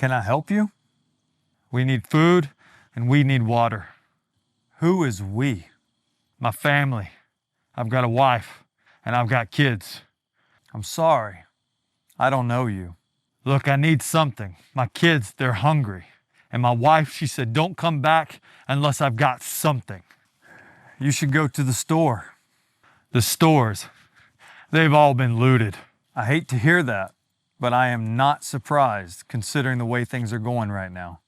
Can I help you? We need food and we need water. Who is we? My family. I've got a wife and I've got kids. I'm sorry. I don't know you. Look, I need something. My kids, they're hungry. And my wife, she said, don't come back unless I've got something. You should go to the store. The stores, they've all been looted. I hate to hear that, but I am not surprised considering the way things are going right now.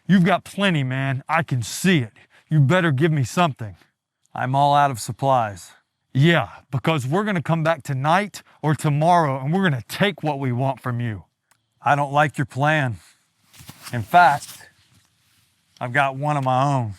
You've got plenty, man. I can see it. You better give me something. I'm all out of supplies. Yeah, because we're gonna come back tonight or tomorrow and we're gonna take what we want from you. I don't like your plan. In fact, I've got one of my own.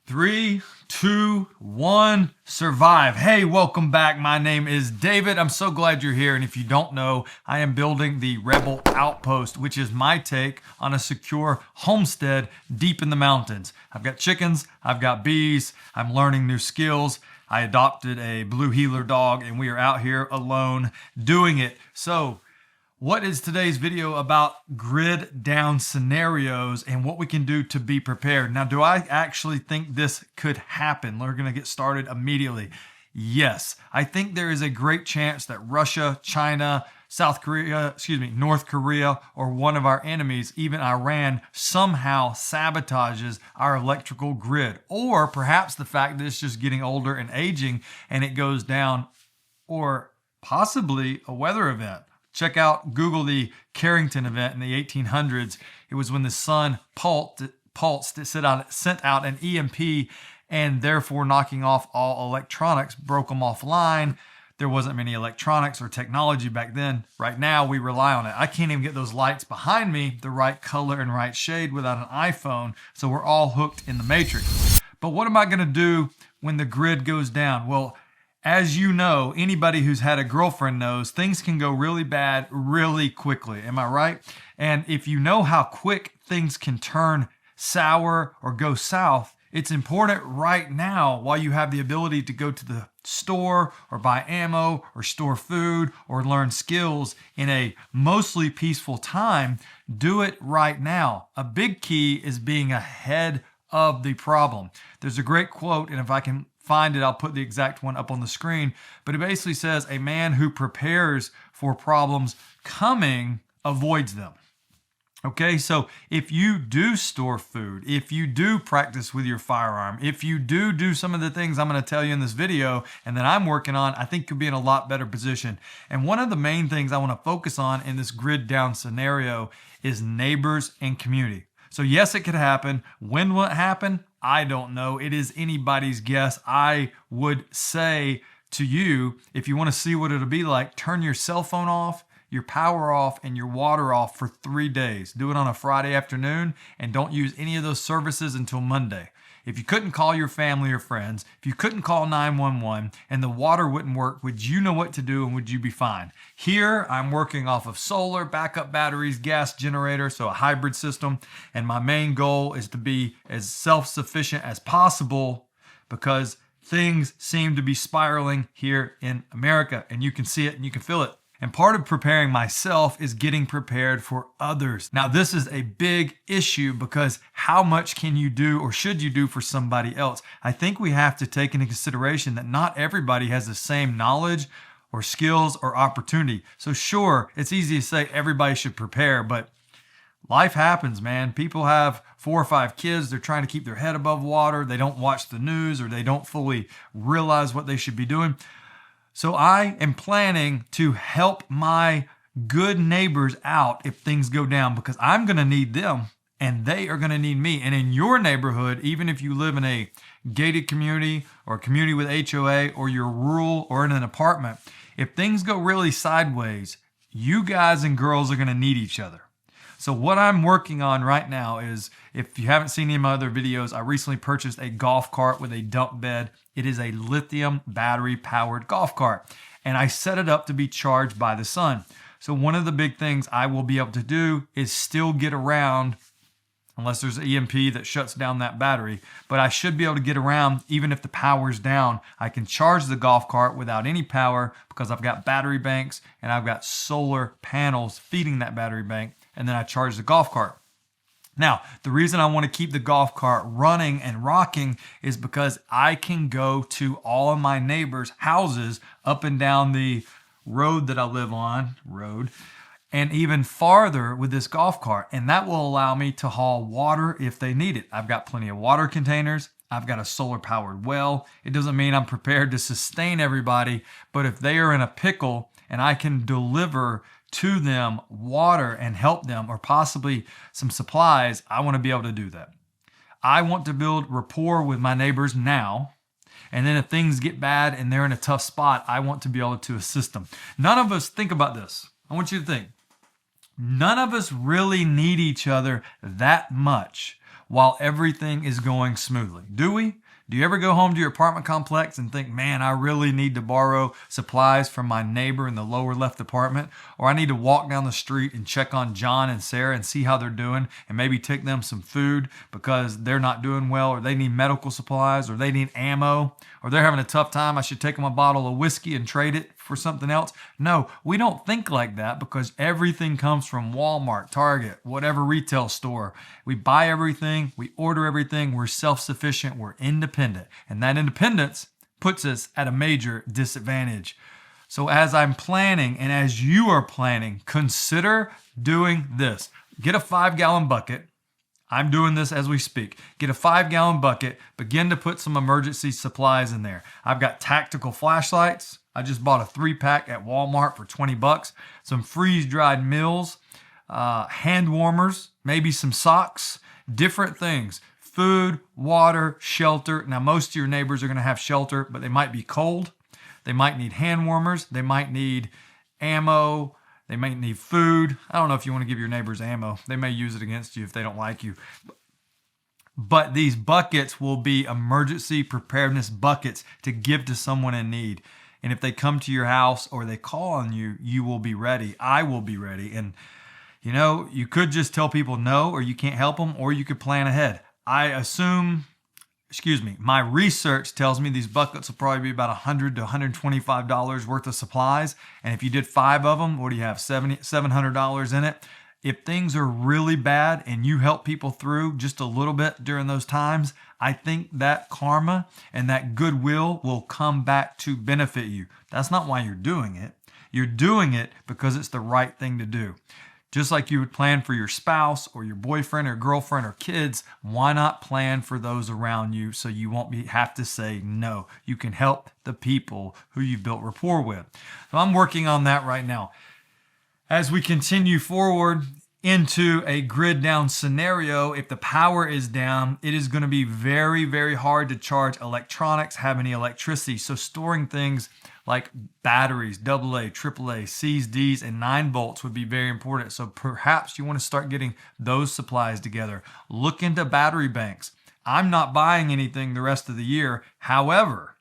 3, 2, 1, survive. Hey, welcome back. My name is David. I'm so glad you're here. And if you don't know, I am building the Rebel Outpost, which is my take on a secure homestead deep in the mountains. I've got chickens, I've got bees, I'm learning new skills. I adopted a blue heeler dog and we are out here alone doing it. So what is today's video about? Grid down scenarios and what we can do to be prepared. Now, do I actually think this could happen? We're going to get started immediately. Yes, I think there is a great chance that Russia, China, North Korea, or one of our enemies, even Iran, somehow sabotages our electrical grid. Or perhaps the fact that it's just getting older and aging and it goes down, or possibly a weather event. Check out, Google the Carrington event in the 1800s. It was when the sun pulsed, it sent out an EMP and therefore knocking off all electronics, broke them offline. There wasn't many electronics or technology back then. Right now, we rely on it. I can't even get those lights behind me the right color and right shade without an iPhone, so we're all hooked in the matrix. But what am I gonna do when the grid goes down? Well, as you know, anybody who's had a girlfriend knows things can go really bad really quickly. Am I right? And if you know how quick things can turn sour or go south, it's important right now, while you have the ability to go to the store or buy ammo or store food or learn skills in a mostly peaceful time, do it right now. A big key is being ahead of the problem. There's a great quote, and if I can find it, I'll put the exact one up on the screen. But it basically says, a man who prepares for problems coming avoids them. Okay, so if you do store food, if you do practice with your firearm, if you do some of the things I'm going to tell you in this video and that I'm working on, I think you'll be in a lot better position. And one of the main things I want to focus on in this grid down scenario is neighbors and community. So yes, it could happen. When will it happen? I don't know. It is anybody's guess. I would say to you, if you want to see what it'll be like, turn your cell phone off, your power off, and your water off for 3 days. Do it on a Friday afternoon and don't use any of those services until Monday. If you couldn't call your family or friends, if you couldn't call 911 and the water wouldn't work, would you know what to do and would you be fine? Here, I'm working off of solar, backup batteries, gas generator, so a hybrid system. And my main goal is to be as self-sufficient as possible because things seem to be spiraling here in America and you can see it and you can feel it. And part of preparing myself is getting prepared for others. Now, this is a big issue because how much can you do or should you do for somebody else? I think we have to take into consideration that not everybody has the same knowledge or skills or opportunity. So sure, it's easy to say everybody should prepare, but life happens, man. People have 4 or 5 kids. They're trying to keep their head above water. They don't watch the news or they don't fully realize what they should be doing. So I am planning to help my good neighbors out if things go down because I'm going to need them and they are going to need me. And in your neighborhood, even if you live in a gated community or a community with HOA or you're rural or in an apartment, if things go really sideways, you guys and girls are going to need each other. So what I'm working on right now is, if you haven't seen any of my other videos, I recently purchased a golf cart with a dump bed. It is a lithium battery powered golf cart. And I set it up to be charged by the sun. So one of the big things I will be able to do is still get around unless there's an EMP that shuts down that battery. But I should be able to get around even if the power's down. I can charge the golf cart without any power because I've got battery banks and I've got solar panels feeding that battery bank, and then I charge the golf cart. Now, the reason I want to keep the golf cart running and rocking is because I can go to all of my neighbors' houses up and down the road that I live on, and even farther with this golf cart. And that will allow me to haul water if they need it. I've got plenty of water containers. I've got a solar powered well. It doesn't mean I'm prepared to sustain everybody, but if they are in a pickle and I can deliver to them water and help them, or possibly some supplies, I want to be able to do that. I want to build rapport with my neighbors now. And then if things get bad and they're in a tough spot, I want to be able to assist them. None of us, think about this. I want you to think. None of us really need each other that much while everything is going smoothly. Do we? Do you ever go home to your apartment complex and think, man, I really need to borrow supplies from my neighbor in the lower left apartment? Or I need to walk down the street and check on John and Sarah and see how they're doing and maybe take them some food because they're not doing well, or they need medical supplies, or they need ammo, or they're having a tough time. I should take them a bottle of whiskey and trade it for something else. No, we don't think like that because everything comes from Walmart, Target, whatever retail store. We buy everything, we order everything, we're self-sufficient, we're independent. And that independence puts us at a major disadvantage. So as I'm planning and as you are planning, consider doing this. Get a 5-gallon bucket. I'm doing this as we speak. Get a 5-gallon bucket, begin to put some emergency supplies in there. I've got tactical flashlights. I just bought a 3-pack at Walmart for $20. Some freeze-dried meals, hand warmers, maybe some socks, different things. Food, water, shelter. Now, most of your neighbors are going to have shelter, but they might be cold. They might need hand warmers. They might need ammo. They might need food. I don't know if you want to give your neighbors ammo. They may use it against you if they don't like you. But these buckets will be emergency preparedness buckets to give to someone in need. And if they come to your house or they call on you, you will be ready. I will be ready. And, you know, you could just tell people no, or you can't help them, or you could plan ahead. My research tells me these buckets will probably be about $100 to $125 worth of supplies. And if you did 5 of them, what do you have, $700 in it? If things are really bad and you help people through just a little bit during those times, I think that karma and that goodwill will come back to benefit you. That's not why you're doing it. You're doing it because it's the right thing to do. Just like you would plan for your spouse or your boyfriend or girlfriend or kids, why not plan for those around you so you won't have to say no? You can help the people who you've built rapport with. So I'm working on that right now. As we continue forward into a grid down scenario, if the power is down, it is going to be very, very hard to charge electronics, have any electricity. So storing things like batteries, AA, AAA, C's, D's, and 9 volts would be very important. So perhaps you want to start getting those supplies together. Look into battery banks. I'm not buying anything the rest of the year. However,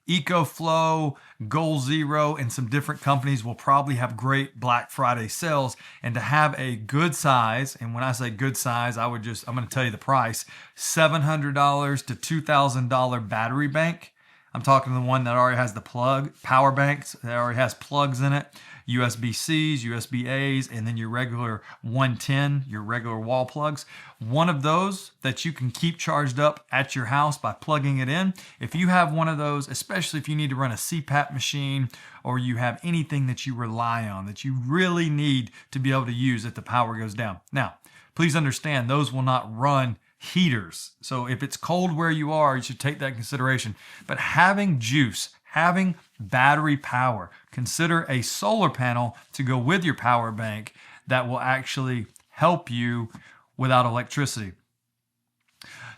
EcoFlow, Goal Zero, and some different companies will probably have great Black Friday sales. And to have a good size, and when I say good size, I'm going to tell you the price, $700 to $2,000 battery bank. I'm talking the one that already has the power banks, that already has plugs in it, USB-Cs, USB-As, and then your regular 110, your regular wall plugs. One of those that you can keep charged up at your house by plugging it in. If you have one of those, especially if you need to run a CPAP machine or you have anything that you rely on, that you really need to be able to use if the power goes down. Now, please understand, those will not run heaters. So if it's cold where you are, you should take that into consideration. But having juice, having battery power, consider a solar panel to go with your power bank that will actually help you without electricity.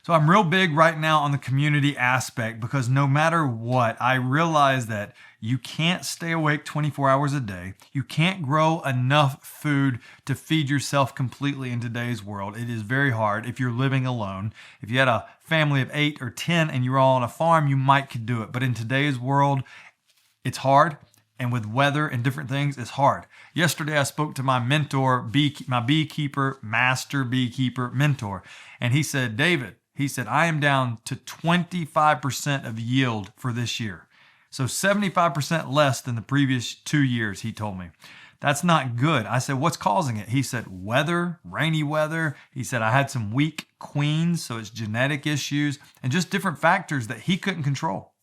So I'm real big right now on the community aspect because no matter what, I realize that you can't stay awake 24 hours a day. You can't grow enough food to feed yourself completely in today's world. It is very hard if you're living alone. If you had a family of 8 or 10 and you're all on a farm, you might could do it. But in today's world, it's hard and with weather and different things, it's hard. Yesterday, I spoke to my mentor, my beekeeper, master beekeeper mentor, and he said, David, he said, I am down to 25% of yield for this year. So 75% less than the previous 2 years, he told me. That's not good. I said, what's causing it? He said, weather, rainy weather. He said, I had some weak queens, so it's genetic issues and just different factors that he couldn't control.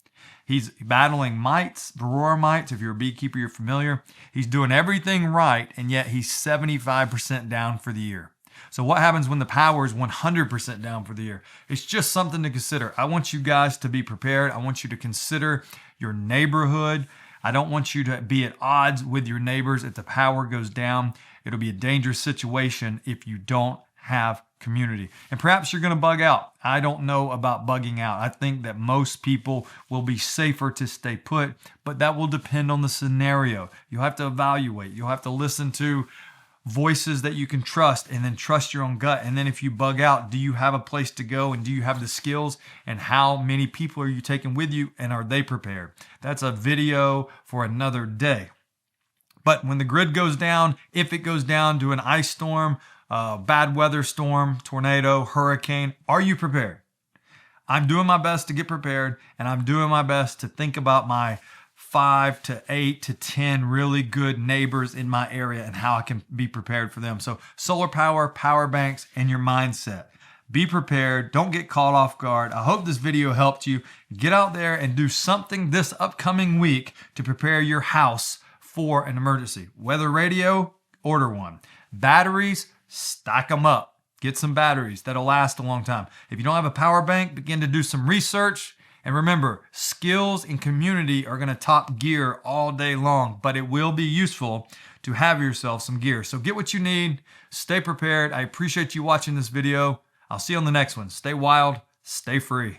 He's battling mites, varroa mites. If you're a beekeeper, you're familiar. He's doing everything right, and yet he's 75% down for the year. So what happens when the power is 100% down for the year? It's just something to consider. I want you guys to be prepared. I want you to consider your neighborhood. I don't want you to be at odds with your neighbors if the power goes down. It'll be a dangerous situation if you don't have community. And perhaps you're going to bug out. I don't know about bugging out. I think that most people will be safer to stay put, but that will depend on the scenario. You'll have to evaluate. You'll have to listen to voices that you can trust and then trust your own gut. And then if you bug out, do you have a place to go and do you have the skills and how many people are you taking with you and are they prepared? That's a video for another day. But when the grid goes down, if it goes down to an ice storm, bad weather storm, tornado, hurricane, are you prepared? I'm doing my best to get prepared, and I'm doing my best to think about my 5 to 8 to 10 really good neighbors in my area and how I can be prepared for them. So solar power, power banks, and your mindset. Be prepared. Don't get caught off guard. I hope this video helped you. Get out there and do something this upcoming week to prepare your house for an emergency. Weather radio, order one. Batteries, stack them up. Get some batteries that'll last a long time. If you don't have a power bank, begin to do some research. And remember, skills and community are going to top gear all day long, but it will be useful to have yourself some gear. So get what you need. Stay prepared. I appreciate you watching this video. I'll see you on the next one. Stay wild, stay free.